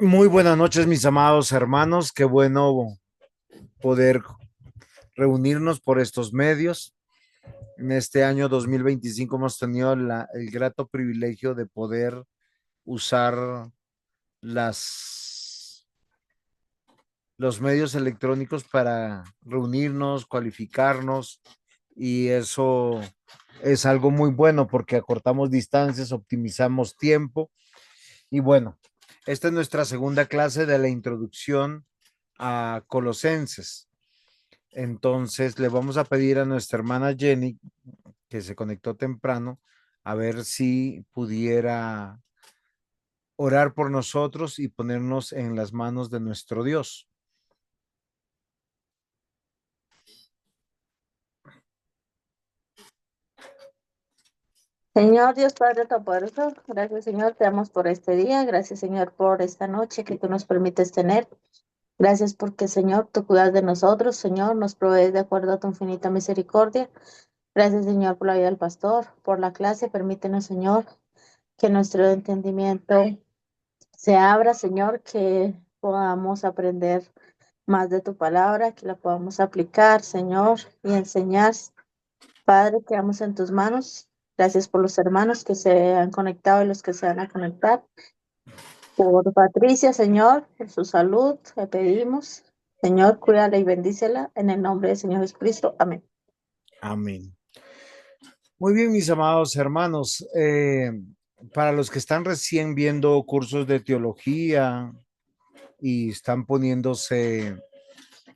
Muy buenas noches, mis amados hermanos. Qué bueno poder reunirnos por estos medios. En este año 2025 hemos tenido el grato privilegio de poder usar las, los medios electrónicos para reunirnos, cualificarnos, y eso es algo muy bueno porque acortamos distancias, optimizamos tiempo. Y bueno, esta es nuestra segunda clase de la introducción a Colosenses. Entonces le vamos a pedir a nuestra hermana Jenny, que se conectó temprano, a ver si pudiera orar por nosotros y ponernos en las manos de nuestro Dios. Señor Dios Padre Todopoderoso, gracias Señor, te damos por este día, gracias Señor por esta noche que tú nos permites tener, gracias porque Señor tú cuidas de nosotros, Señor, nos provees de acuerdo a tu infinita misericordia, gracias Señor por la vida del pastor, por la clase, permítenos Señor que nuestro entendimiento se abra, Señor, que podamos aprender más de tu palabra, que la podamos aplicar, Señor, y enseñar. Padre, quedamos en tus manos. Gracias por los hermanos que se han conectado y los que se van a conectar. Por Patricia, Señor, por su salud, le pedimos. Señor, cuídala y bendícela en el nombre del Señor Jesucristo. Amén. Amén. Muy bien, mis amados hermanos. Para los que están recién viendo cursos de teología y están poniéndose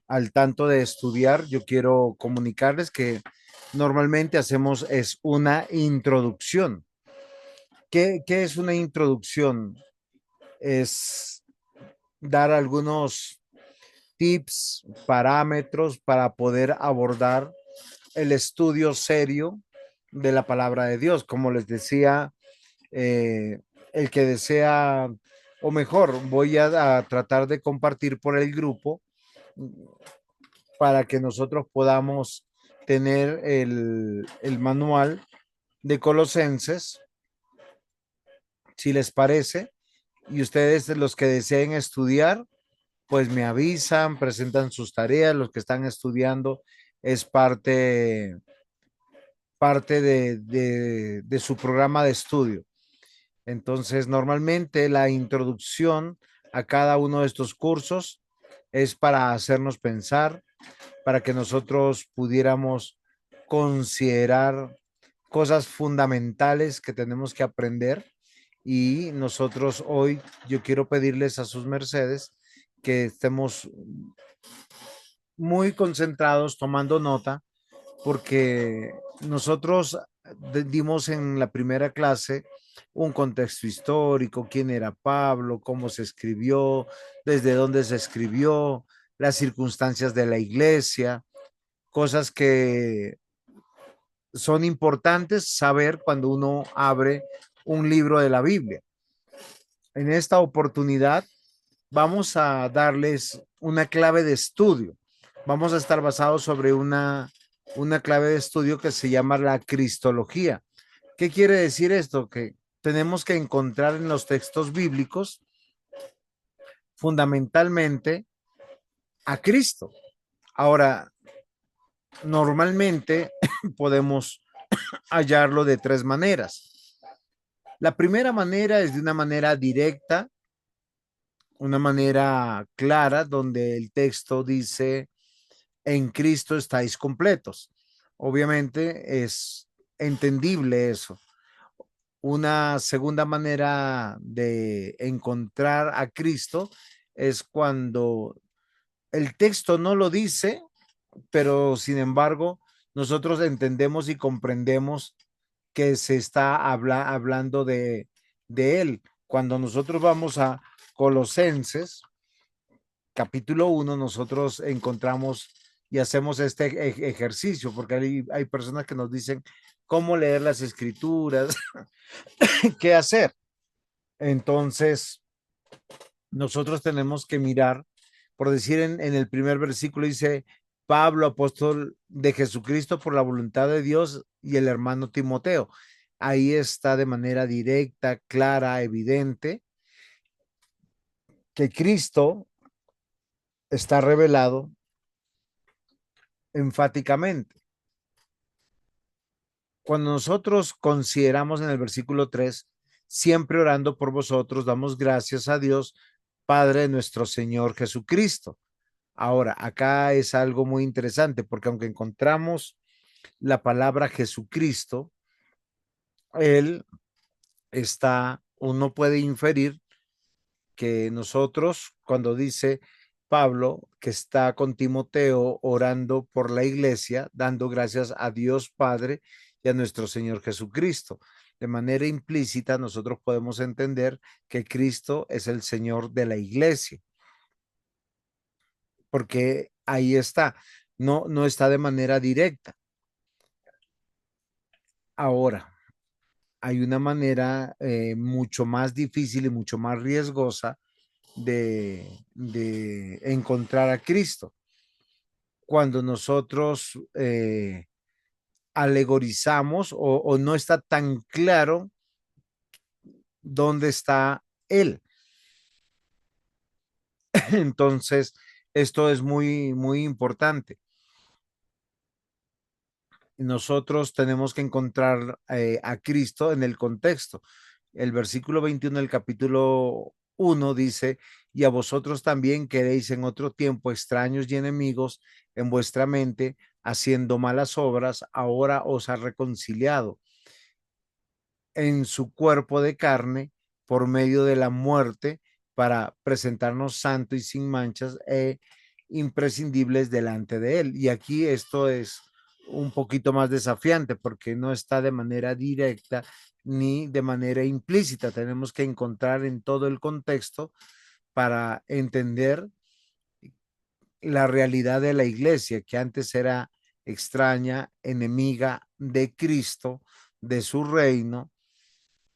al tanto de estudiar, yo quiero comunicarles que normalmente hacemos es una introducción. ¿Qué es una introducción? Es dar algunos tips, parámetros para poder abordar el estudio serio de la palabra de Dios. Como les decía, el que desea, o mejor, voy a tratar de compartir por el grupo para que nosotros podamos tener el manual de Colosenses, si les parece, y ustedes los que deseen estudiar, pues me avisan, presentan sus tareas, los que están estudiando es parte de su programa de estudio. Entonces, normalmente la introducción a cada uno de estos cursos es para hacernos pensar, para que nosotros pudiéramos considerar cosas fundamentales que tenemos que aprender. Y nosotros hoy, yo quiero pedirles a sus mercedes que estemos muy concentrados tomando nota, porque nosotros dimos en la primera clase un contexto histórico, quién era Pablo, cómo se escribió, desde dónde se escribió, las circunstancias de la iglesia, cosas que son importantes saber cuando uno abre un libro de la Biblia. En esta oportunidad vamos a darles una clave de estudio. Vamos a estar basados sobre una clave de estudio que se llama la cristología. ¿Qué quiere decir esto? Que tenemos que encontrar en los textos bíblicos fundamentalmente a Cristo. Ahora, normalmente podemos hallarlo de tres maneras. La primera manera es de una manera directa, una manera clara, donde el texto dice, en Cristo estáis completos. Obviamente es entendible eso. Una segunda manera de encontrar a Cristo es cuando el texto no lo dice, pero sin embargo nosotros entendemos y comprendemos que se está hablando de él. Cuando nosotros vamos a Colosenses, capítulo 1, nosotros encontramos y hacemos este ejercicio, porque hay personas que nos dicen cómo leer las escrituras, qué hacer. Entonces, nosotros tenemos que mirar, por decir en el primer versículo dice, Pablo, apóstol de Jesucristo por la voluntad de Dios, y el hermano Timoteo. Ahí está de manera directa, clara, evidente. que Cristo está revelado enfáticamente. Cuando nosotros consideramos en el versículo 3, siempre orando por vosotros, damos gracias a Dios, Padre de nuestro Señor Jesucristo. Ahora, acá es algo muy interesante porque aunque encontramos la palabra Jesucristo, él uno puede inferir que nosotros, cuando dice Pablo que está con Timoteo orando por la iglesia, dando gracias a Dios Padre y a nuestro Señor Jesucristo. De manera implícita, nosotros podemos entender que Cristo es el Señor de la iglesia, porque ahí está, no está de manera directa. Ahora, hay una manera mucho más difícil y mucho más riesgosa de encontrar a Cristo. Cuando nosotros alegorizamos o no está tan claro dónde está Él. Entonces, esto es muy importante. Nosotros tenemos que encontrar a Cristo en el contexto. El versículo 21 del capítulo 1 dice, y a vosotros también queréis en otro tiempo extraños y enemigos en vuestra mente, haciendo malas obras, ahora os ha reconciliado en su cuerpo de carne por medio de la muerte para presentarnos santos y sin manchas e imprescindibles delante de él. Y aquí esto es un poquito más desafiante porque no está de manera directa ni de manera implícita. Tenemos que encontrar en todo el contexto para entender la realidad de la iglesia, que antes era extraña, enemiga de Cristo, de su reino,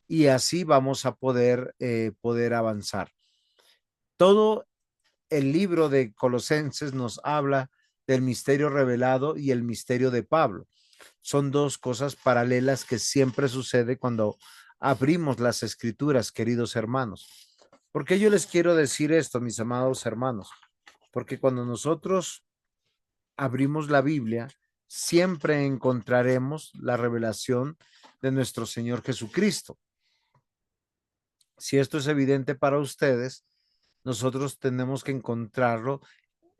y así vamos a poder avanzar. Todo el libro de Colosenses nos habla del misterio revelado y el misterio de Pablo. Son dos cosas paralelas que siempre sucede cuando abrimos las escrituras, queridos hermanos. ¿Por qué yo les quiero decir esto, mis amados hermanos? Porque cuando nosotros abrimos la Biblia, siempre encontraremos la revelación de nuestro Señor Jesucristo. Si esto es evidente para ustedes, nosotros tenemos que encontrarlo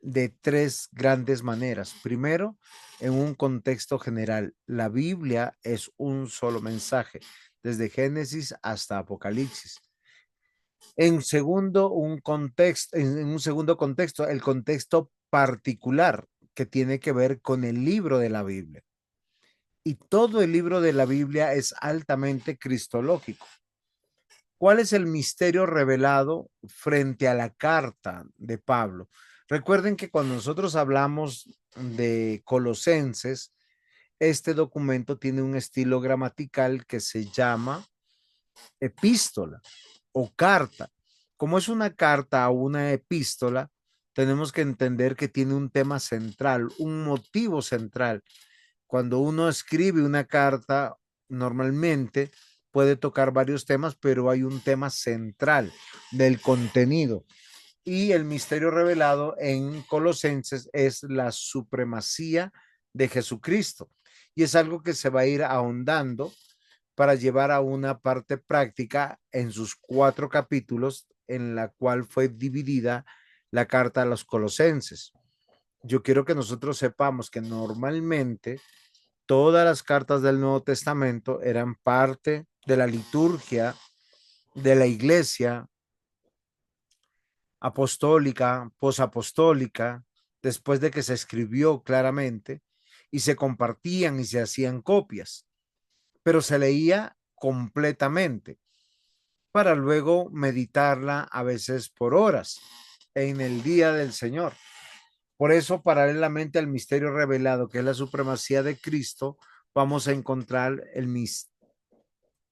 de tres grandes maneras. Primero, en un contexto general. La Biblia es un solo mensaje, desde Génesis hasta Apocalipsis. En un segundo contexto, el contexto particular que tiene que ver con el libro de la Biblia. Y todo el libro de la Biblia es altamente cristológico. ¿Cuál es el misterio revelado frente a la carta de Pablo? Recuerden que cuando nosotros hablamos de Colosenses, este documento tiene un estilo gramatical que se llama epístola o carta. Como es una carta o una epístola, tenemos que entender que tiene un tema central, un motivo central. Cuando uno escribe una carta, normalmente puede tocar varios temas, pero hay un tema central del contenido. Y el misterio revelado en Colosenses es la supremacía de Jesucristo. Y es algo que se va a ir ahondando para llevar a una parte práctica en sus 4 capítulos, en la cual fue dividida la carta a los Colosenses. Yo quiero que nosotros sepamos que normalmente todas las cartas del Nuevo Testamento eran parte de la liturgia de la iglesia apostólica, posapostólica, después de que se escribió claramente, y se compartían y se hacían copias, pero se leía completamente para luego meditarla a veces por horas en el día del Señor. Por eso, paralelamente al misterio revelado, que es la supremacía de Cristo, vamos a encontrar el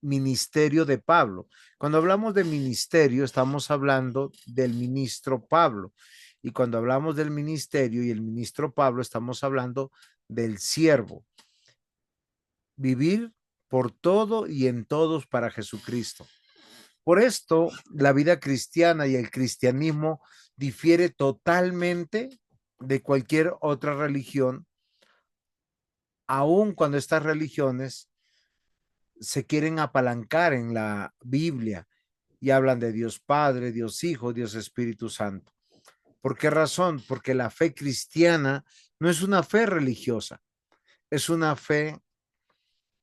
ministerio de Pablo. Cuando hablamos de ministerio, estamos hablando del ministro Pablo. Y cuando hablamos del ministerio y el ministro Pablo, estamos hablando del siervo. Vivir por todo y en todos para Jesucristo. Por esto, la vida cristiana y el cristianismo difiere totalmente de cualquier otra religión, aun cuando estas religiones se quieren apalancar en la Biblia y hablan de Dios Padre, Dios Hijo, Dios Espíritu Santo. ¿Por qué razón? Porque la fe cristiana no es una fe religiosa, es una fe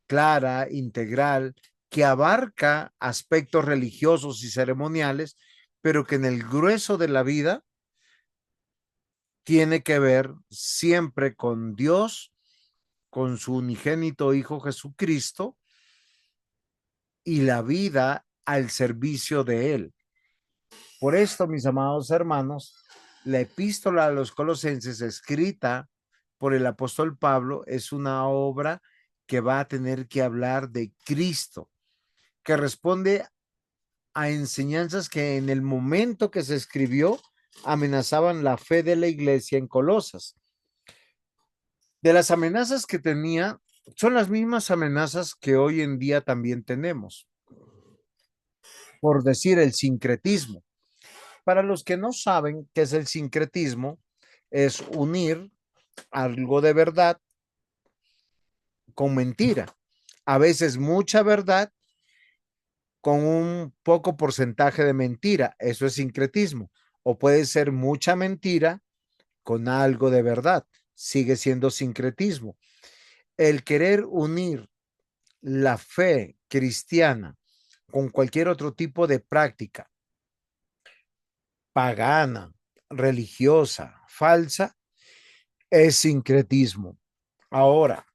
clara, integral, que abarca aspectos religiosos y ceremoniales, pero que en el grueso de la vida tiene que ver siempre con Dios, con su unigénito Hijo Jesucristo y la vida al servicio de Él. Por esto, mis amados hermanos, la epístola a los Colosenses escrita por el apóstol Pablo es una obra que va a tener que hablar de Cristo, que responde a enseñanzas que en el momento que se escribió amenazaban la fe de la iglesia en Colosas. De las amenazas que tenía, son las mismas amenazas que hoy en día también tenemos, por decir el sincretismo. Para los que no saben qué es el sincretismo, es unir algo de verdad con mentira. A veces mucha verdad con un poco porcentaje de mentira. Eso es sincretismo. O puede ser mucha mentira con algo de verdad. Sigue siendo sincretismo. El querer unir la fe cristiana con cualquier otro tipo de práctica pagana, religiosa, falsa, es sincretismo. Ahora,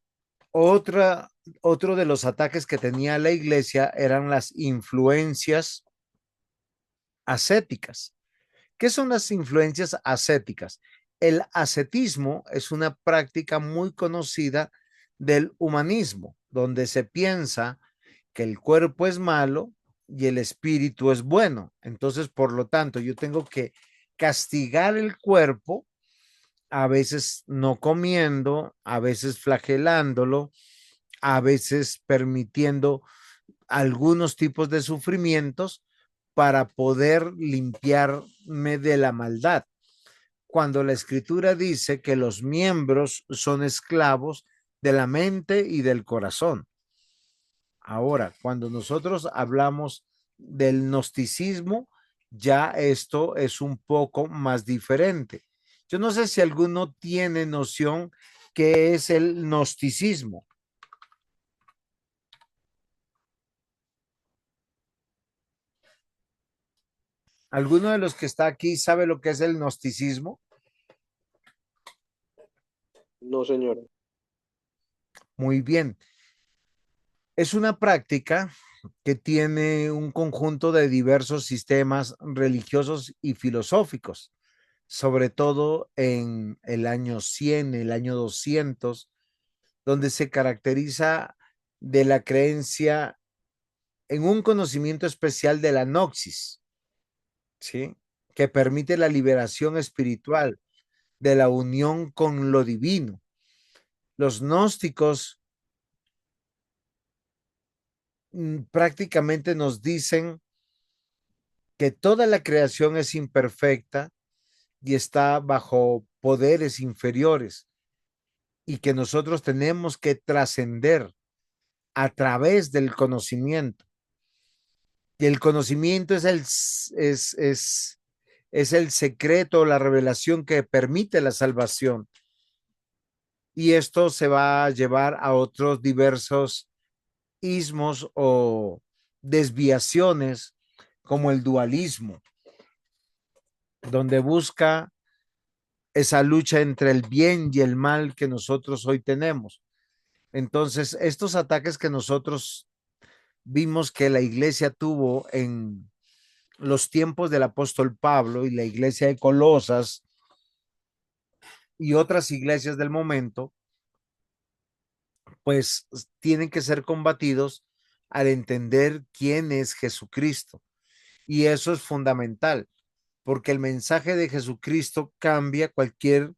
otra, otro de los ataques que tenía la iglesia eran las influencias ascéticas. ¿Qué son las influencias ascéticas? El ascetismo es una práctica muy conocida del humanismo, donde se piensa que el cuerpo es malo y el espíritu es bueno. Entonces, por lo tanto, yo tengo que castigar el cuerpo, a veces no comiendo, a veces flagelándolo, a veces permitiendo algunos tipos de sufrimientos para poder limpiarme de la maldad. Cuando la escritura dice que los miembros son esclavos de la mente y del corazón. Ahora, cuando nosotros hablamos del gnosticismo, ya esto es un poco más diferente. Yo no sé si alguno tiene noción qué es el gnosticismo. ¿Alguno de los que está aquí sabe lo que es el gnosticismo? No, señor. Muy bien. Es una práctica que tiene un conjunto de diversos sistemas religiosos y filosóficos, sobre todo en el año 100, el año 200, donde se caracteriza de la creencia en un conocimiento especial de la noxis, ¿sí? Que permite la liberación espiritual de la unión con lo divino. Los gnósticos prácticamente nos dicen que toda la creación es imperfecta y está bajo poderes inferiores y que nosotros tenemos que trascender a través del conocimiento. Y el conocimiento es el secreto, la revelación que permite la salvación. Y esto se va a llevar a otros diversos ismos o desviaciones como el dualismo, donde busca esa lucha entre el bien y el mal que nosotros hoy tenemos. Entonces, estos ataques que nosotros vimos que la iglesia tuvo en los tiempos del apóstol Pablo y la iglesia de Colosas y otras iglesias del momento, pues tienen que ser combatidos al entender quién es Jesucristo. Y eso es fundamental, porque el mensaje de Jesucristo cambia cualquier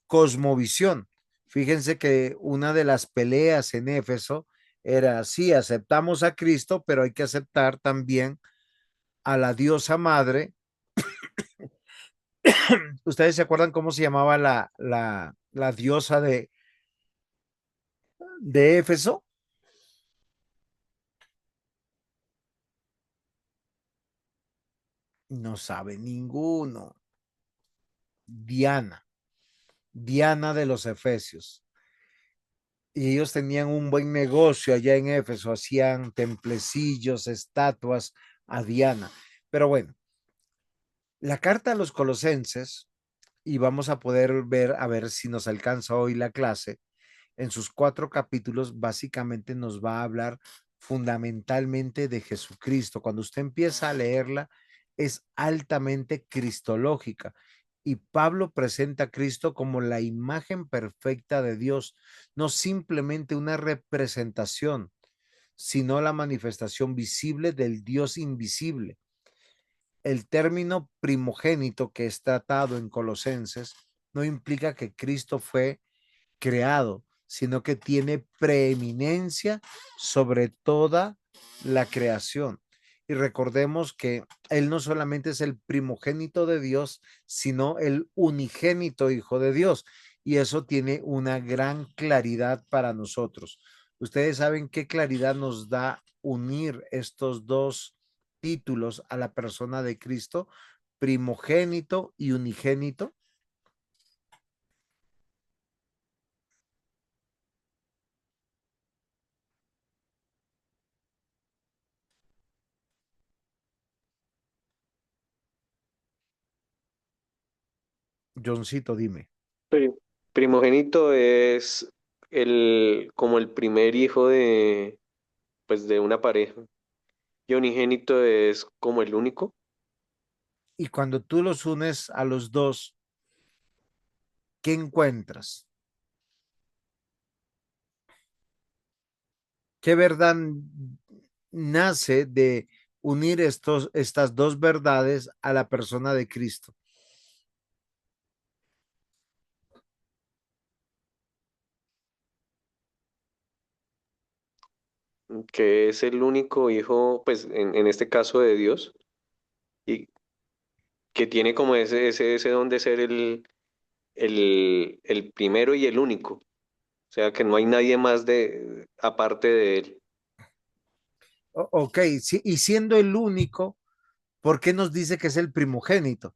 cosmovisión. Fíjense que una de las peleas en Éfeso era, sí, aceptamos a Cristo, pero hay que aceptar también a la diosa madre. ¿Ustedes se acuerdan cómo se llamaba la diosa de Éfeso? No sabe ninguno. Diana, Diana de los Efesios. Y ellos tenían un buen negocio allá en Éfeso, hacían templecillos, estatuas a Diana. Pero bueno, la carta a los Colosenses, y vamos a poder ver, a ver si nos alcanza hoy la clase, en sus 4 capítulos básicamente nos va a hablar fundamentalmente de Jesucristo. Cuando usted empieza a leerla, es altamente cristológica. Y Pablo presenta a Cristo como la imagen perfecta de Dios, no simplemente una representación, sino la manifestación visible del Dios invisible. El término primogénito que es tratado en Colosenses no implica que Cristo fue creado, sino que tiene preeminencia sobre toda la creación. Y recordemos que Él no solamente es el primogénito de Dios, sino el unigénito Hijo de Dios. Y eso tiene una gran claridad para nosotros. Ustedes saben qué claridad nos da unir estos dos títulos a la persona de Cristo, primogénito y unigénito. Johncito, dime. Pri- Primogénito es como el primer hijo pues, de una pareja. Y unigénito es como el único. Y cuando tú los unes a los dos, ¿qué encuentras? ¿Qué verdad nace de unir estas dos verdades a la persona de Cristo? Que es el único hijo, pues en este caso de Dios, y que tiene como ese don de ser el primero y el único. O sea, que no hay nadie más aparte de él. Ok, sí, y siendo el único, ¿por qué nos dice que es el primogénito?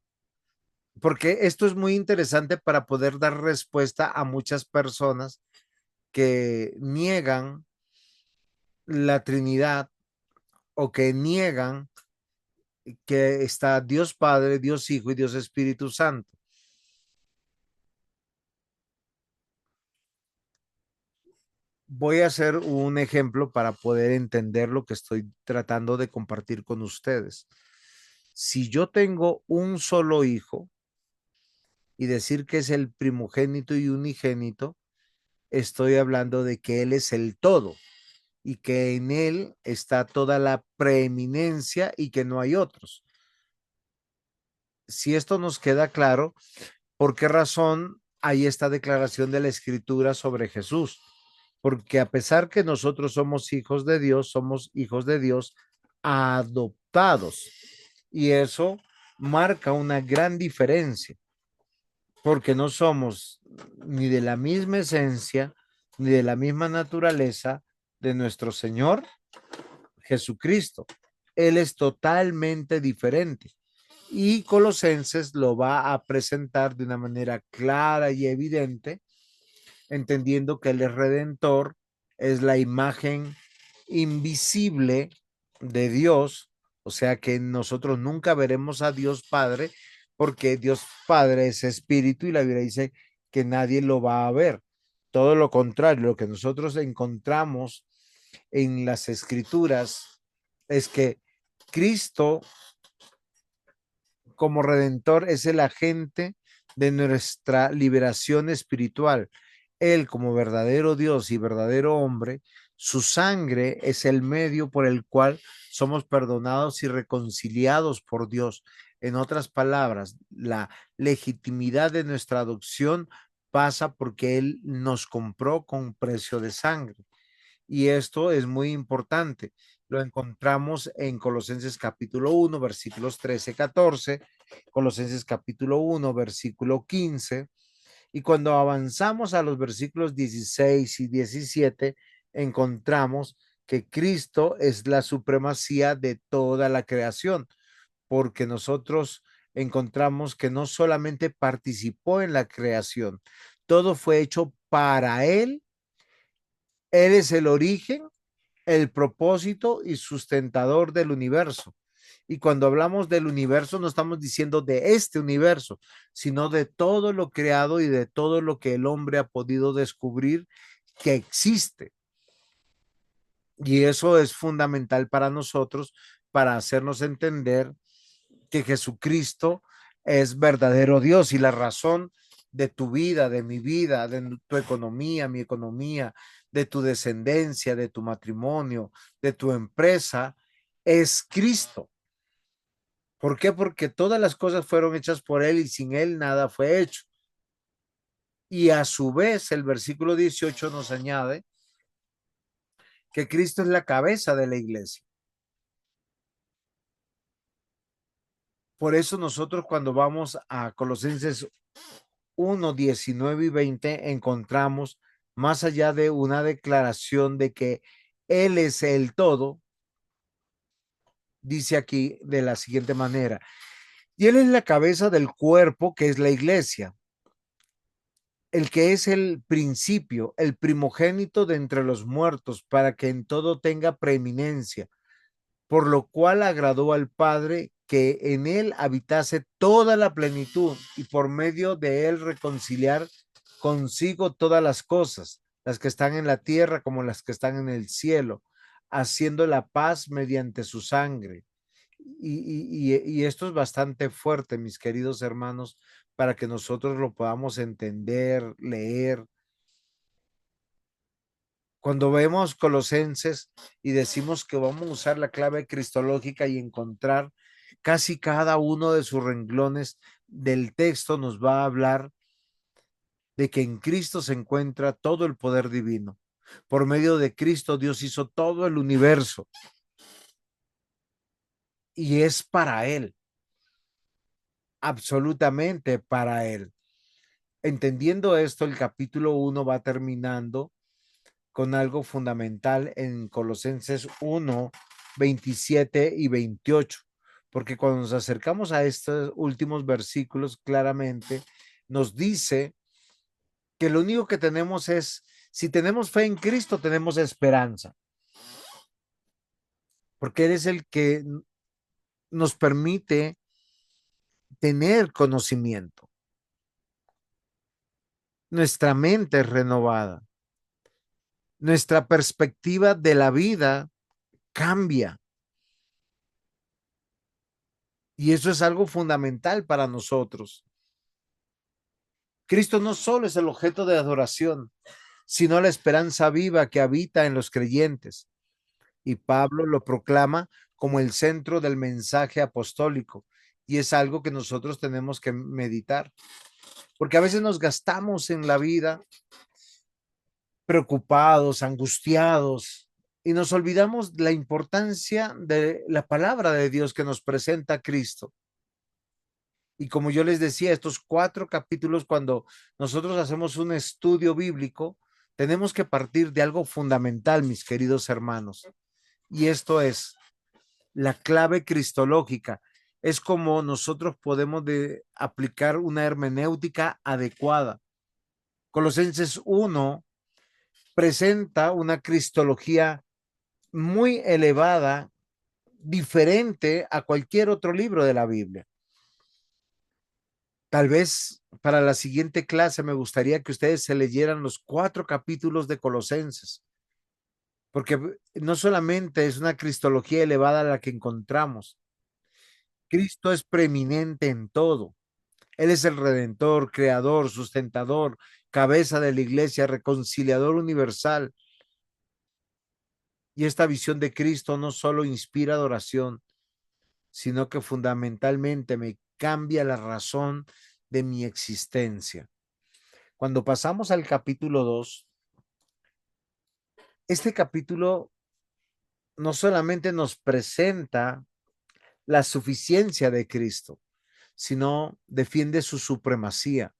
Porque esto es muy interesante para poder dar respuesta a muchas personas que niegan la Trinidad o que niegan que está Dios Padre, Dios Hijo y Dios Espíritu Santo. Voy a hacer un ejemplo para poder entender lo que estoy tratando de compartir con ustedes. Si yo tengo un solo hijo y decir que es el primogénito y unigénito, estoy hablando de que él es el todo y que en él está toda la preeminencia y que no hay otros. Si esto nos queda claro, ¿por qué razón hay esta declaración de la Escritura sobre Jesús? Porque a pesar que nosotros somos hijos de Dios adoptados. Y eso marca una gran diferencia, porque no somos ni de la misma esencia, ni de la misma naturaleza de nuestro Señor Jesucristo. Él es totalmente diferente. Y Colosenses lo va a presentar de una manera clara y evidente, entendiendo que el redentor es la imagen invisible de Dios, o sea que nosotros nunca veremos a Dios Padre, porque Dios Padre es espíritu y la Biblia dice que nadie lo va a ver. Todo lo contrario, lo que nosotros encontramos en las escrituras es que Cristo como redentor es el agente de nuestra liberación espiritual. Él como verdadero Dios y verdadero hombre, su sangre es el medio por el cual somos perdonados y reconciliados por Dios. En otras palabras, la legitimidad de nuestra adopción pasa porque Él nos compró con precio de sangre. Y esto es muy importante. lo encontramos en Colosenses capítulo 1, versículos 13, 14, Colosenses capítulo 1, versículo 15, y cuando avanzamos a los versículos 16 y 17, encontramos que Cristo es la supremacía de toda la creación, porque nosotros encontramos que no solamente participó en la creación, todo fue hecho para Él. Él es el origen, el propósito y sustentador del universo. Y cuando hablamos del universo, no estamos diciendo de este universo, sino de todo lo creado y de todo lo que el hombre ha podido descubrir que existe. Y eso es fundamental para nosotros, para hacernos entender que Jesucristo es verdadero Dios y la razón de tu vida, de mi vida, de tu economía, mi economía, de tu descendencia, de tu matrimonio, de tu empresa, es Cristo. ¿Por qué? Porque todas las cosas fueron hechas por Él y sin Él nada fue hecho. Y a su vez, el versículo 18 nos añade que Cristo es la cabeza de la iglesia. Por eso nosotros cuando vamos a Colosenses 1, 19 y 20 encontramos, más allá de una declaración de que Él es el todo, dice aquí de la siguiente manera, y Él es la cabeza del cuerpo que es la iglesia, el que es el principio, el primogénito de entre los muertos, para que en todo tenga preeminencia, por lo cual agradó al Padre que en él habitase toda la plenitud y por medio de él reconciliar consigo todas las cosas, las que están en la tierra como las que están en el cielo, haciendo la paz mediante su sangre. Y esto es bastante fuerte, mis queridos hermanos, para que nosotros lo podamos entender, leer. Cuando vemos Colosenses y decimos que vamos a usar la clave cristológica y encontrar casi cada uno de sus renglones del texto, nos va a hablar de que en Cristo se encuentra todo el poder divino. Por medio de Cristo Dios hizo todo el universo y es para Él, absolutamente para Él. Entendiendo esto, el capítulo 1 va terminando con algo fundamental en Colosenses 1, 27 y 28, porque cuando nos acercamos a estos últimos versículos, claramente nos dice que lo único que tenemos es, si tenemos fe en Cristo, tenemos esperanza, porque Él es el que nos permite tener conocimiento. Nuestra mente es renovada, nuestra perspectiva de la vida cambia. Y eso es algo fundamental para nosotros. Cristo no solo es el objeto de adoración, sino la esperanza viva que habita en los creyentes. Y Pablo lo proclama como el centro del mensaje apostólico. Y es algo que nosotros tenemos que meditar, porque a veces nos gastamos en la vida preocupados, angustiados, y nos olvidamos la importancia de la palabra de Dios que nos presenta Cristo. Y como yo les decía, estos 4 capítulos, cuando nosotros hacemos un estudio bíblico, tenemos que partir de algo fundamental, mis queridos hermanos. Y esto es la clave cristológica. Es como nosotros podemos aplicar una hermenéutica adecuada. Colosenses 1 presenta una cristología muy elevada, diferente a cualquier otro libro de la Biblia. Tal vez para la siguiente clase me gustaría que ustedes se leyeran los 4 capítulos de Colosenses, porque no solamente es una cristología elevada la que encontramos, Cristo es preeminente en todo. Él es el redentor, creador, sustentador, cabeza de la iglesia, reconciliador universal. Y esta visión de Cristo no solo inspira adoración, sino que fundamentalmente me cambia la razón de mi existencia. Cuando pasamos al capítulo 2, este capítulo no solamente nos presenta la suficiencia de Cristo, sino defiende su supremacía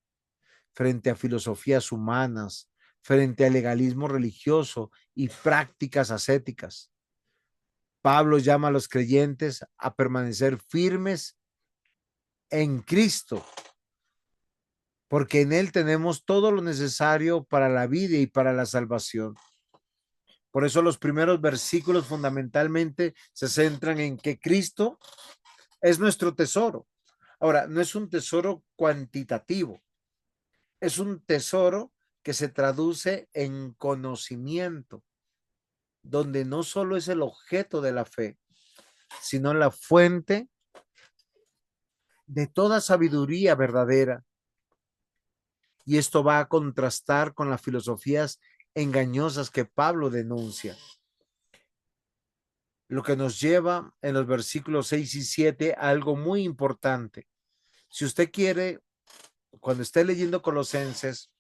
frente a filosofías humanas, frente al legalismo religioso y prácticas ascéticas. Pablo llama a los creyentes a permanecer firmes en Cristo, porque en Él tenemos todo lo necesario para la vida y para la salvación. Por eso los primeros versículos fundamentalmente se centran en que Cristo es nuestro tesoro. Ahora, no es un tesoro cuantitativo, es un tesoro que se traduce en conocimiento, donde no solo es el objeto de la fe, sino la fuente de toda sabiduría verdadera. Y esto va a contrastar con las filosofías engañosas que Pablo denuncia. Lo que nos lleva en los versículos 6 y 7 a algo muy importante. Si usted quiere, cuando esté leyendo Colosenses,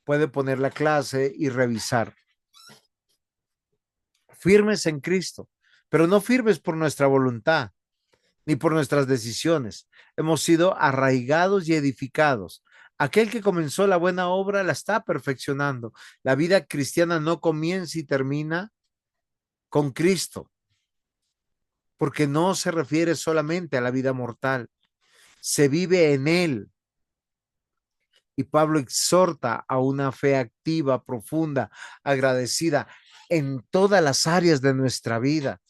puede poner la clase y revisar. Firmes en Cristo, pero no firmes por nuestra voluntad, ni por nuestras decisiones. Hemos sido arraigados y edificados. Aquel que comenzó la buena obra la está perfeccionando. La vida cristiana no comienza y termina con Cristo, porque no se refiere solamente a la vida mortal, se vive en Él. Y Pablo exhorta a una fe activa, profunda, agradecida en todas las áreas de nuestra vida,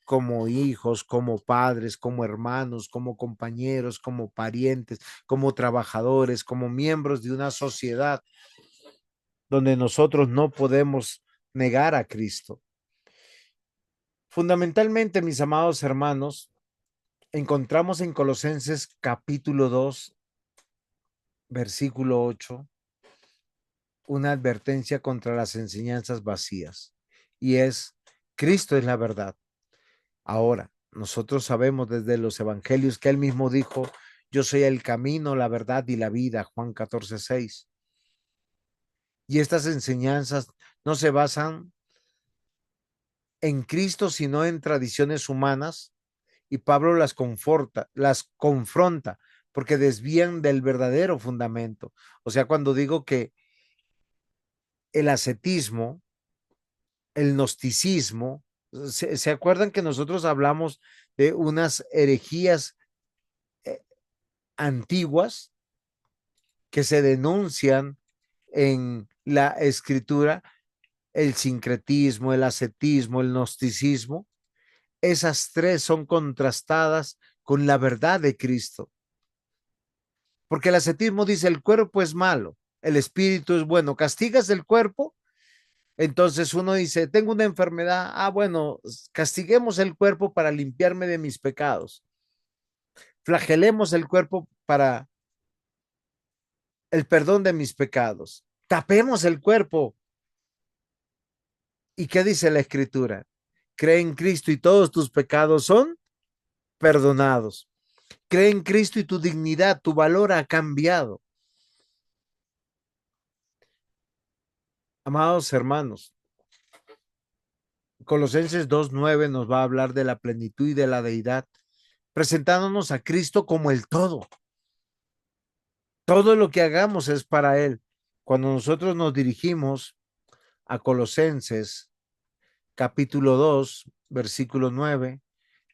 como hijos, como padres, como hermanos, como compañeros, como parientes, como trabajadores, como miembros de una sociedad donde nosotros no podemos negar a Cristo. Fundamentalmente, mis amados hermanos, encontramos en Colosenses capítulo 2, versículo 8, una advertencia contra las enseñanzas vacías, y es: Cristo es la verdad. Ahora, nosotros sabemos desde los evangelios que él mismo dijo: yo soy el camino, la verdad y la vida, Juan 14:6. Y estas enseñanzas no se basan en Cristo, sino en tradiciones humanas, y Pablo las confronta, porque desvían del verdadero fundamento. O sea, cuando digo que el ascetismo, el gnosticismo, ¿se acuerdan que nosotros hablamos de unas herejías eh, antiguas que se denuncian en la escritura? El sincretismo, el ascetismo, el gnosticismo, esas tres son contrastadas con la verdad de Cristo. Porque el ascetismo dice: el cuerpo es malo, el espíritu es bueno. Castigas el cuerpo, entonces uno dice: tengo una enfermedad, bueno, castiguemos el cuerpo para limpiarme de mis pecados. Flagelemos el cuerpo para el perdón de mis pecados. Tapemos el cuerpo. ¿Y qué dice la escritura? Cree en Cristo y todos tus pecados son perdonados. Cree en Cristo y tu dignidad, tu valor ha cambiado. Amados hermanos, Colosenses 2:9 nos va a hablar de la plenitud y de la deidad, presentándonos a Cristo como el todo. Todo lo que hagamos es para Él. Cuando nosotros nos dirigimos a Colosenses capítulo 2, versículo 9,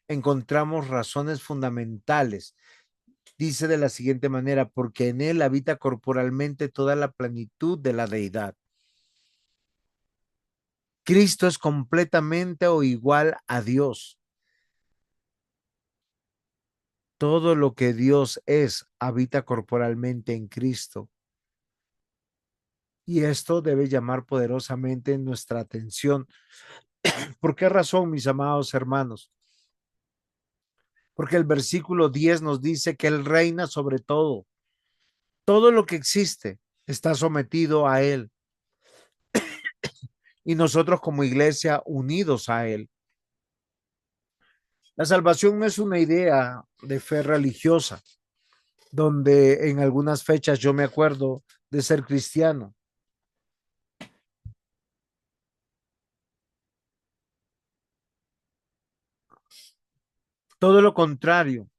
encontramos razones fundamentales. Dice de la siguiente manera: porque en Él habita corporalmente toda la plenitud de la deidad. Cristo es completamente o igual a Dios. Todo lo que Dios es habita corporalmente en Cristo. Y esto debe llamar poderosamente nuestra atención. ¿Por qué razón, mis amados hermanos? Porque el versículo 10 nos dice que Él reina sobre todo. Todo lo que existe está sometido a Él. Y nosotros como iglesia unidos a Él. La salvación no es una idea de fe religiosa, donde en algunas fechas yo me acuerdo de ser cristiano. Todo lo contrario,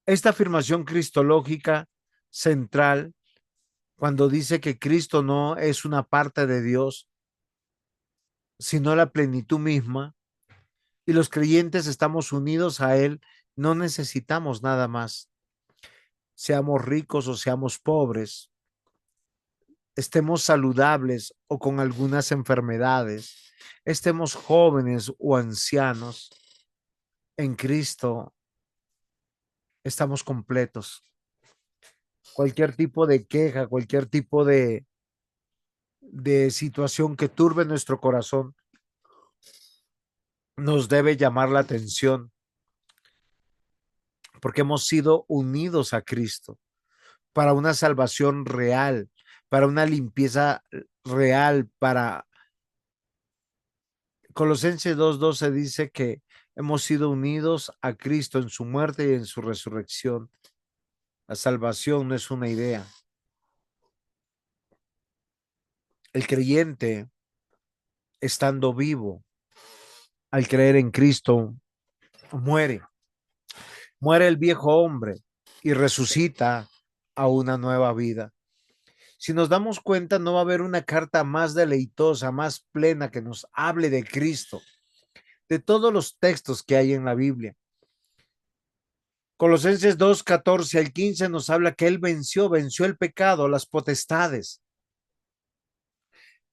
esta afirmación cristológica central, cuando dice que Cristo no es una parte de Dios, sino la plenitud misma, y los creyentes estamos unidos a Él, no necesitamos nada más. Seamos ricos o seamos pobres, estemos saludables o con algunas enfermedades, estemos jóvenes o ancianos, en Cristo estamos completos. Cualquier tipo de queja, cualquier tipo de situación que turbe nuestro corazón, nos debe llamar la atención, porque hemos sido unidos a Cristo para una salvación real, para una limpieza real, para Colosenses 2:12 dice que hemos sido unidos a Cristo en su muerte y en su resurrección. La salvación no es una idea. El creyente, estando vivo, al creer en Cristo, muere. Muere el viejo hombre y resucita a una nueva vida. Si nos damos cuenta, no va a haber una carta más deleitosa, más plena que nos hable de Cristo, de todos los textos que hay en la Biblia. Colosenses 2:14 al 15 nos habla que Él venció el pecado, las potestades.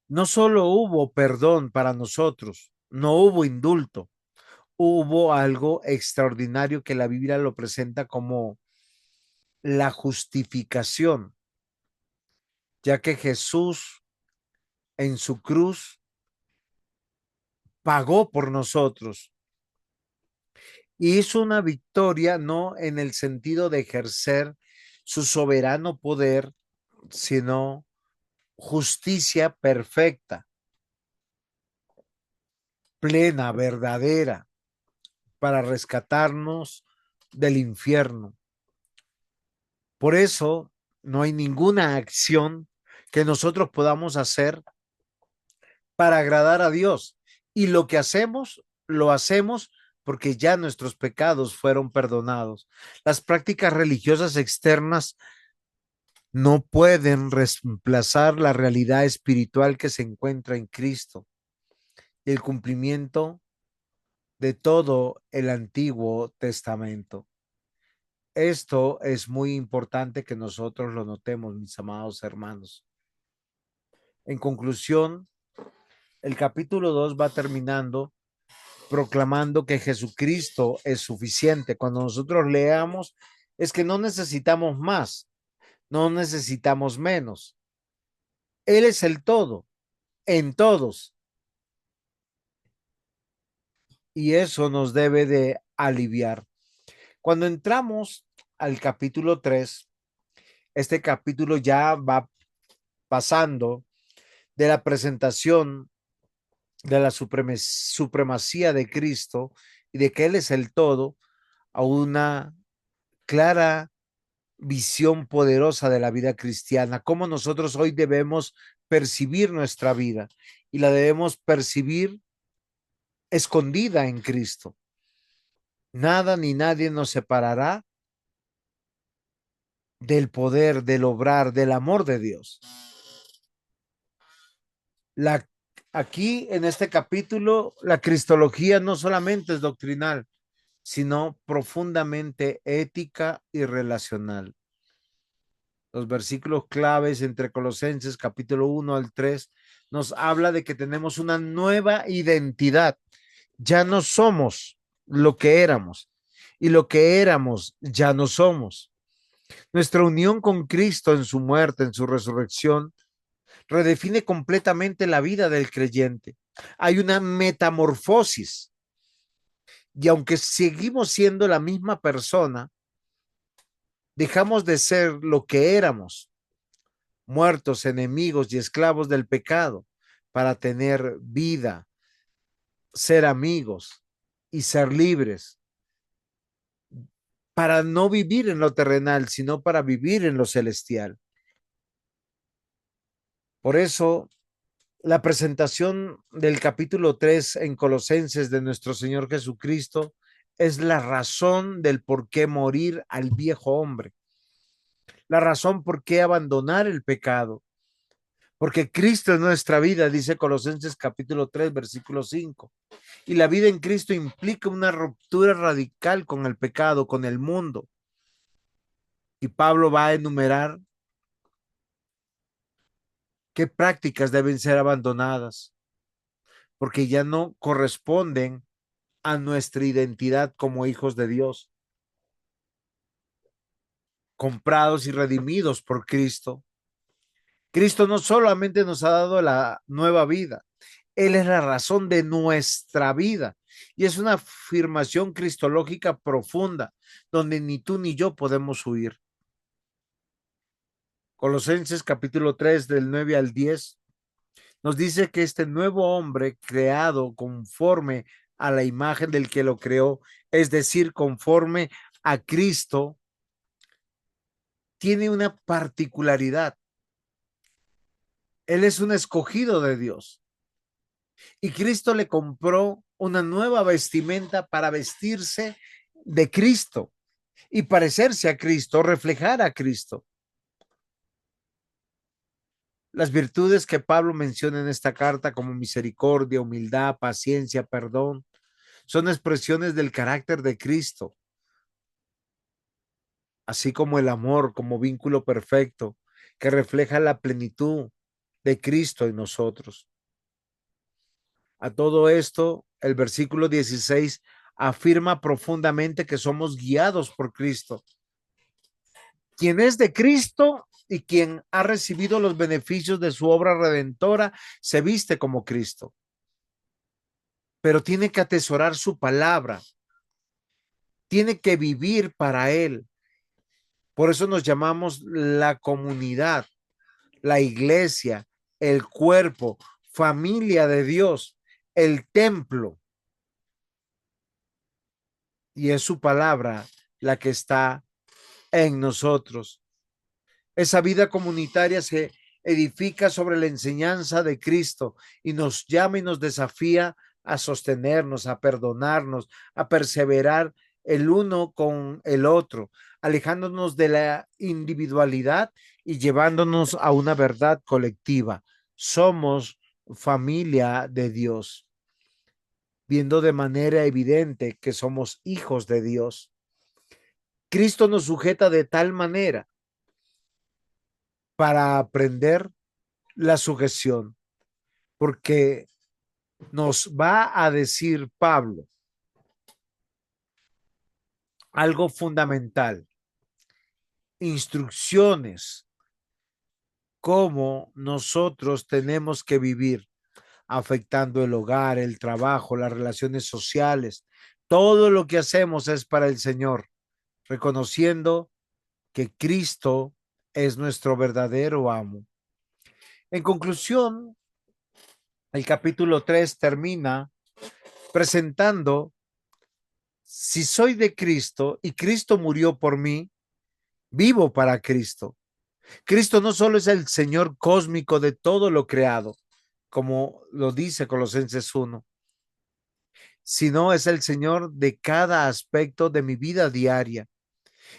No solo hubo perdón para nosotros, no hubo indulto, hubo algo extraordinario que la Biblia lo presenta como la justificación, ya que Jesús en su cruz pagó por nosotros y hizo una victoria no en el sentido de ejercer su soberano poder, sino justicia perfecta, plena, verdadera, para rescatarnos del infierno. Por eso no hay ninguna acción que nosotros podamos hacer para agradar a Dios. Y lo que hacemos, lo hacemos porque ya nuestros pecados fueron perdonados. Las prácticas religiosas externas no pueden reemplazar la realidad espiritual que se encuentra en Cristo y el cumplimiento de todo el Antiguo Testamento. Esto es muy importante que nosotros lo notemos, mis amados hermanos. En conclusión, el capítulo 2 va terminando proclamando que Jesucristo es suficiente. Cuando nosotros leamos, es que no necesitamos más, no necesitamos menos. Él es el todo, en todos. Y eso nos debe de aliviar. Cuando entramos al capítulo 3, este capítulo ya va pasando de la presentación de la supremacía de Cristo y de que Él es el todo a una clara visión poderosa de la vida cristiana, cómo nosotros hoy debemos percibir nuestra vida y la debemos percibir escondida en Cristo. Nada ni nadie nos separará del poder, del obrar, del amor de Dios. Aquí en este capítulo, la cristología no solamente es doctrinal, sino profundamente ética y relacional. Los versículos claves entre Colosenses capítulo 1 al 3 nos habla de que tenemos una nueva identidad. Ya no somos lo que éramos y lo que éramos ya no somos. Nuestra unión con Cristo en su muerte, en su resurrección, redefine completamente la vida del creyente. Hay una metamorfosis y aunque seguimos siendo la misma persona, dejamos de ser lo que éramos, muertos, enemigos y esclavos del pecado, para tener vida, ser amigos y ser libres, para no vivir en lo terrenal, sino para vivir en lo celestial. Por eso, la presentación del capítulo 3 en Colosenses de nuestro Señor Jesucristo es la razón del por qué morir al viejo hombre, la razón por qué abandonar el pecado, porque Cristo es nuestra vida, dice Colosenses capítulo 3, versículo 5. Y la vida en Cristo implica una ruptura radical con el pecado, con el mundo. Y Pablo va a enumerar qué prácticas deben ser abandonadas, porque ya no corresponden a nuestra identidad como hijos de Dios, comprados y redimidos por Cristo. Cristo no solamente nos ha dado la nueva vida, Él es la razón de nuestra vida. Y es una afirmación cristológica profunda, donde ni tú ni yo podemos huir. Colosenses capítulo 3 del 9 al 10 nos dice que este nuevo hombre creado conforme a la imagen del que lo creó, es decir, conforme a Cristo, tiene una particularidad. Él es un escogido de Dios y Cristo le compró una nueva vestimenta para vestirse de Cristo y parecerse a Cristo, reflejar a Cristo. Las virtudes que Pablo menciona en esta carta como misericordia, humildad, paciencia, perdón, son expresiones del carácter de Cristo, así como el amor como vínculo perfecto que refleja la plenitud de Cristo en nosotros. A todo esto, el versículo 16 afirma profundamente que somos guiados por Cristo. Quien es de Cristo y quien ha recibido los beneficios de su obra redentora, se viste como Cristo. Pero tiene que atesorar su palabra, tiene que vivir para Él. Por eso nos llamamos la comunidad, la iglesia, el cuerpo, familia de Dios, el templo. Y es su palabra la que está en nosotros. Esa vida comunitaria se edifica sobre la enseñanza de Cristo y nos llama y nos desafía a sostenernos, a perdonarnos, a perseverar el uno con el otro, alejándonos de la individualidad y llevándonos a una verdad colectiva. Somos familia de Dios, viendo de manera evidente que somos hijos de Dios. Cristo nos sujeta de tal manera para aprender la sujeción, porque nos va a decir Pablo algo fundamental, instrucciones, cómo nosotros tenemos que vivir, afectando el hogar, el trabajo, las relaciones sociales. Todo lo que hacemos es para el Señor, reconociendo que Cristo es nuestro verdadero amo. En conclusión, el capítulo 3 termina presentando: si soy de Cristo y Cristo murió por mí, vivo para Cristo. Cristo no solo es el Señor cósmico de todo lo creado, como lo dice Colosenses 1, sino es el Señor de cada aspecto de mi vida diaria.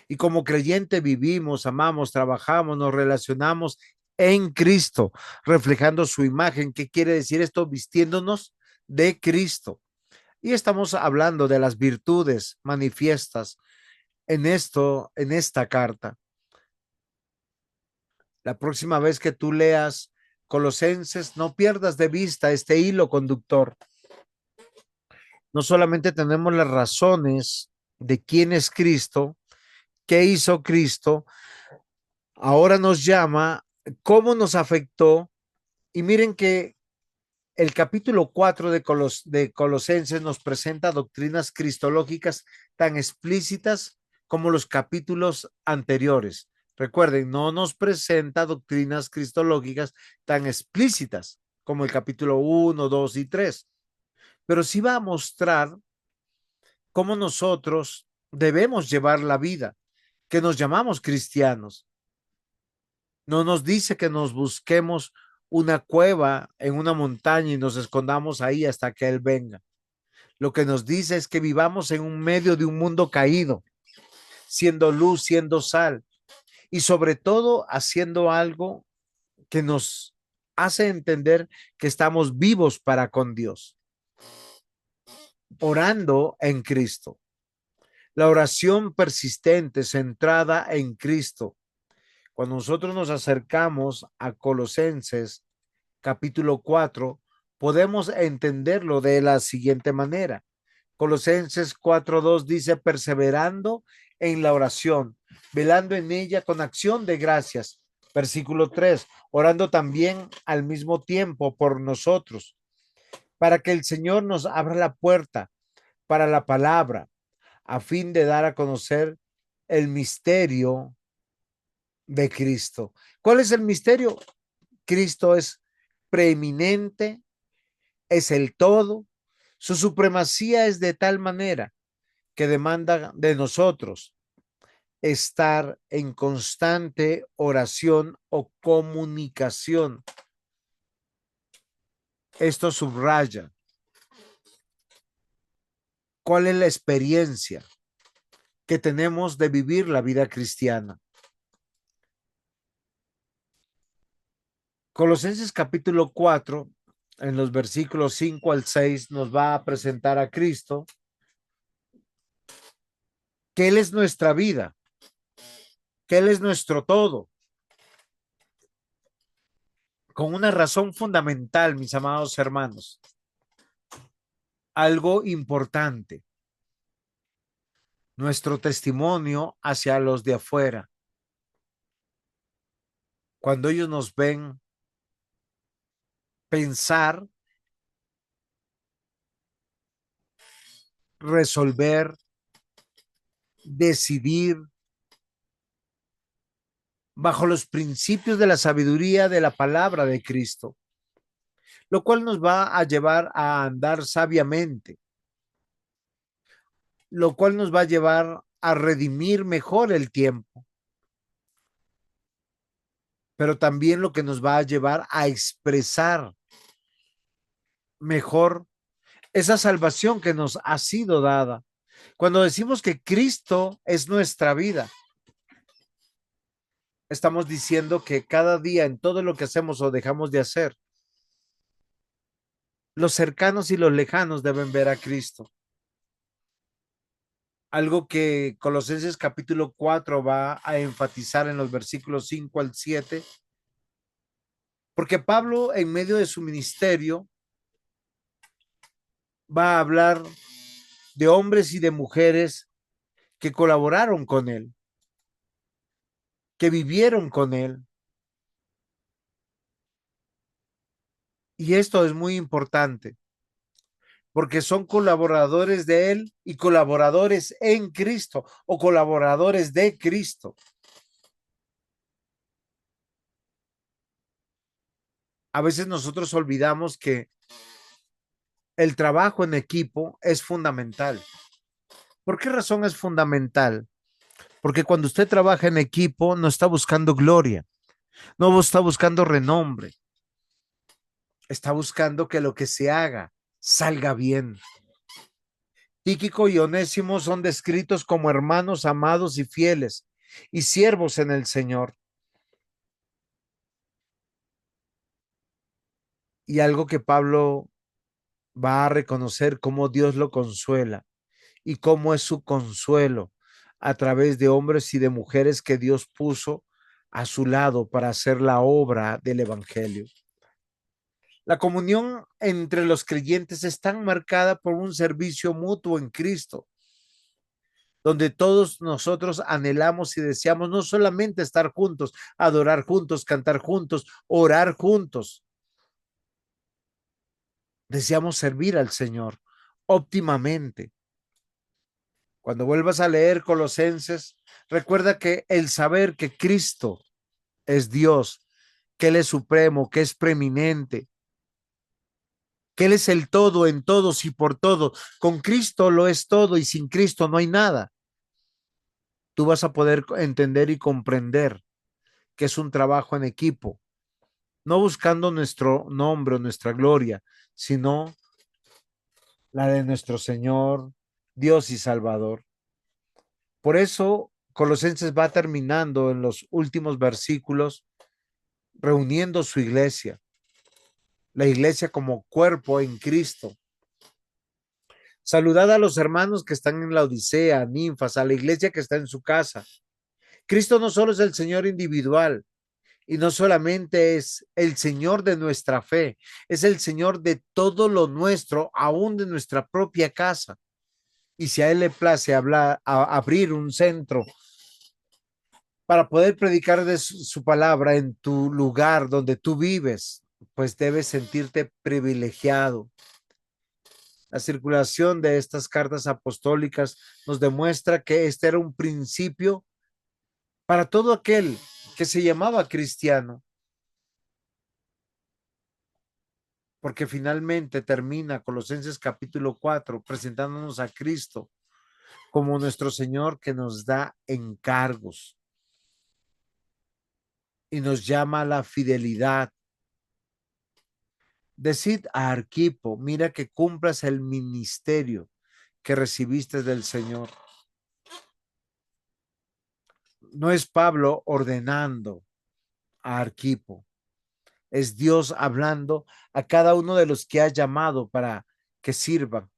Y como creyente vivimos, amamos, trabajamos, nos relacionamos en Cristo, reflejando su imagen. ¿Qué quiere decir esto? Vistiéndonos de Cristo. Y estamos hablando de las virtudes manifiestas en esta carta. La próxima vez que tú leas Colosenses, no pierdas de vista este hilo conductor. No solamente tenemos las razones de quién es Cristo, qué hizo Cristo, ahora nos llama cómo nos afectó. Y miren que el capítulo 4 de Colosenses nos presenta doctrinas cristológicas tan explícitas como los capítulos anteriores. Recuerden, no nos presenta doctrinas cristológicas tan explícitas como el capítulo 1, 2 y 3, pero sí va a mostrar cómo nosotros debemos llevar la vida, que nos llamamos cristianos. No nos dice que nos busquemos una cueva en una montaña y nos escondamos ahí hasta que Él venga. Lo que nos dice es que vivamos en un medio de un mundo caído, siendo luz, siendo sal y sobre todo haciendo algo que nos hace entender que estamos vivos para con Dios, orando en Cristo. La oración persistente, centrada en Cristo. Cuando nosotros nos acercamos a Colosenses capítulo 4, podemos entenderlo de la siguiente manera. Colosenses 4:2 dice, perseverando en la oración, velando en ella con acción de gracias. Versículo 3, orando también al mismo tiempo por nosotros, para que el Señor nos abra la puerta para la palabra, a fin de dar a conocer el misterio de Cristo. ¿Cuál es el misterio? Cristo es preeminente, es el todo. Su supremacía es de tal manera que demanda de nosotros estar en constante oración o comunicación. Esto subraya cuál es la experiencia que tenemos de vivir la vida cristiana. Colosenses capítulo 4, en los versículos 5 al 6, nos va a presentar a Cristo, que Él es nuestra vida, que Él es nuestro todo, con una razón fundamental, mis amados hermanos, algo importante, nuestro testimonio hacia los de afuera. Cuando ellos nos ven pensar, resolver, decidir bajo los principios de la sabiduría de la palabra de Cristo, lo cual nos va a llevar a andar sabiamente, lo cual nos va a llevar a redimir mejor el tiempo, pero también lo que nos va a llevar a expresar mejor esa salvación que nos ha sido dada. Cuando decimos que Cristo es nuestra vida, estamos diciendo que cada día en todo lo que hacemos o dejamos de hacer, los cercanos y los lejanos deben ver a Cristo. Algo que Colosenses capítulo 4 va a enfatizar en los versículos 5 al 7, porque Pablo en medio de su ministerio va a hablar de hombres y de mujeres que colaboraron con él, que vivieron con él. Y esto es muy importante, porque son colaboradores de él y colaboradores en Cristo o colaboradores de Cristo. A veces nosotros olvidamos que el trabajo en equipo es fundamental. ¿Por qué razón es fundamental? Porque cuando usted trabaja en equipo no está buscando gloria, no está buscando renombre, está buscando que lo que se haga salga bien. Tíquico y Onésimo son descritos como hermanos amados y fieles y siervos en el Señor. Y algo que Pablo va a reconocer cómo Dios lo consuela y cómo es su consuelo a través de hombres y de mujeres que Dios puso a su lado para hacer la obra del Evangelio. La comunión entre los creyentes es tan marcada por un servicio mutuo en Cristo, donde todos nosotros anhelamos y deseamos no solamente estar juntos, adorar juntos, cantar juntos, orar juntos. Deseamos servir al Señor óptimamente. Cuando vuelvas a leer Colosenses, recuerda que el saber que Cristo es Dios, que Él es supremo, que es preeminente, que Él es el todo en todos y por todo. Con Cristo lo es todo y sin Cristo no hay nada. Tú vas a poder entender y comprender que es un trabajo en equipo, no buscando nuestro nombre o nuestra gloria, sino la de nuestro Señor, Dios y Salvador. Por eso, Colosenses va terminando en los últimos versículos, reuniendo su iglesia, la iglesia como cuerpo en Cristo. Saludad a los hermanos que están en la Odisea, Ninfas, a la iglesia que está en su casa. Cristo no solo es el Señor individual y no solamente es el Señor de nuestra fe, es el Señor de todo lo nuestro, aún de nuestra propia casa. Y si a Él le place abrir un centro para poder predicar de su palabra en tu lugar donde tú vives, pues debes sentirte privilegiado. La circulación de estas cartas apostólicas nos demuestra que este era un principio para todo aquel que se llamaba cristiano, porque finalmente termina Colosenses capítulo 4 presentándonos a Cristo como nuestro Señor que nos da encargos y nos llama a la fidelidad. Decid a Arquipo, mira que cumplas el ministerio que recibiste del Señor. No es Pablo ordenando a Arquipo, es Dios hablando a cada uno de los que ha llamado para que sirvan.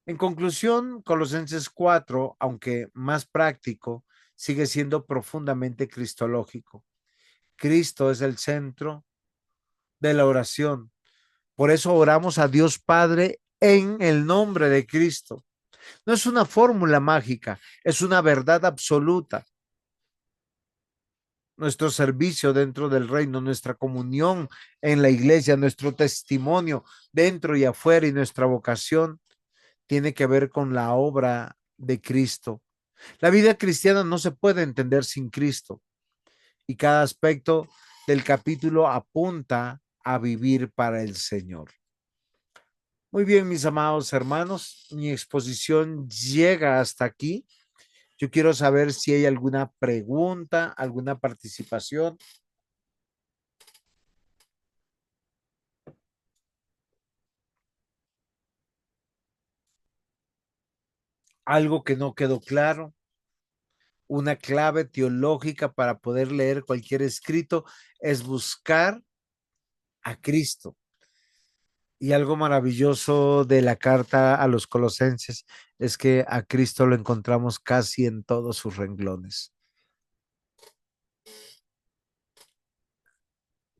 En conclusión, Colosenses 4, aunque más práctico, sigue siendo profundamente cristológico. Cristo es el centro de la oración. Por eso oramos a Dios Padre en el nombre de Cristo. No es una fórmula mágica, es una verdad absoluta. Nuestro servicio dentro del reino, nuestra comunión en la iglesia, nuestro testimonio dentro y afuera y nuestra vocación tiene que ver con la obra de Cristo. La vida cristiana no se puede entender sin Cristo y cada aspecto del capítulo apunta a vivir para el Señor. Muy bien, mis amados hermanos, mi exposición llega hasta aquí. Yo quiero saber si hay alguna pregunta, alguna participación, algo que no quedó claro, una clave teológica para poder leer cualquier escrito es buscar a Cristo. Y algo maravilloso de la carta a los colosenses es que a Cristo lo encontramos casi en todos sus renglones.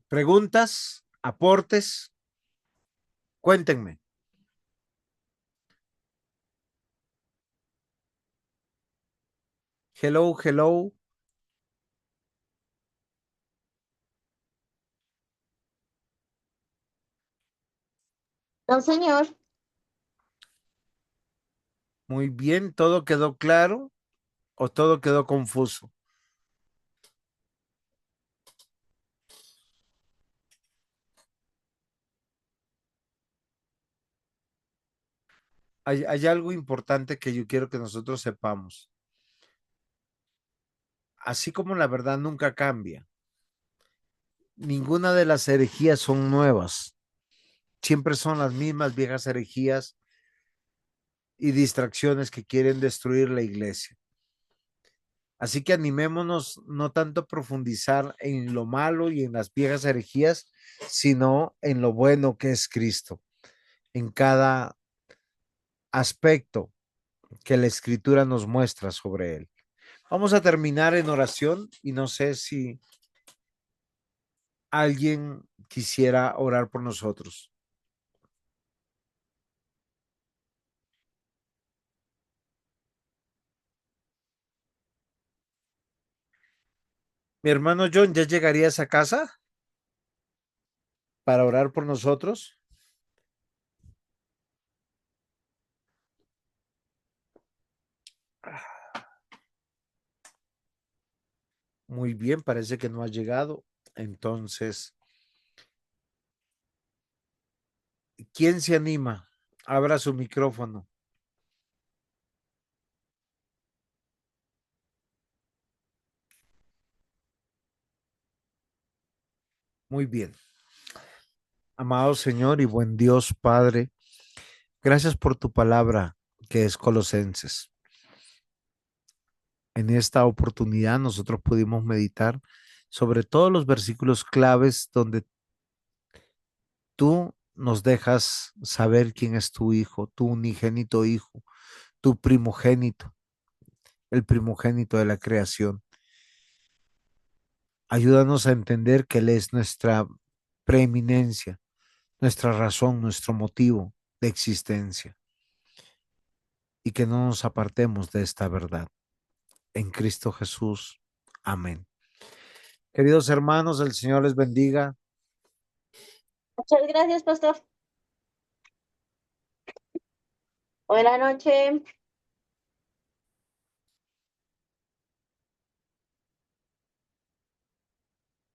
¿Preguntas? ¿Aportes? Cuéntenme. Hello, hello. No, señor. Muy bien, ¿todo quedó claro o todo quedó confuso? Hay algo importante que yo quiero que nosotros sepamos. Así como la verdad nunca cambia, ninguna de las herejías son nuevas. Siempre son las mismas viejas herejías y distracciones que quieren destruir la iglesia. Así que animémonos no tanto a profundizar en lo malo y en las viejas herejías, sino en lo bueno que es Cristo, en cada aspecto que la escritura nos muestra sobre él. Vamos a terminar en oración y no sé si alguien quisiera orar por nosotros. Mi hermano John, ¿ya llegarías a casa para orar por nosotros? Muy bien, parece que no ha llegado. Entonces, ¿quién se anima? Abra su micrófono. Muy bien. Amado Señor y buen Dios Padre, Gracias por tu palabra que es Colosenses. En esta oportunidad nosotros pudimos meditar sobre todos los versículos claves donde tú nos dejas saber quién es tu hijo, tu unigénito hijo, tu primogénito, el primogénito de la creación. Ayúdanos a entender que Él es nuestra preeminencia, nuestra razón, nuestro motivo de existencia y que no nos apartemos de esta verdad. En Cristo Jesús. Amén. Queridos hermanos, el Señor les bendiga. Muchas gracias, pastor. Buenas noches.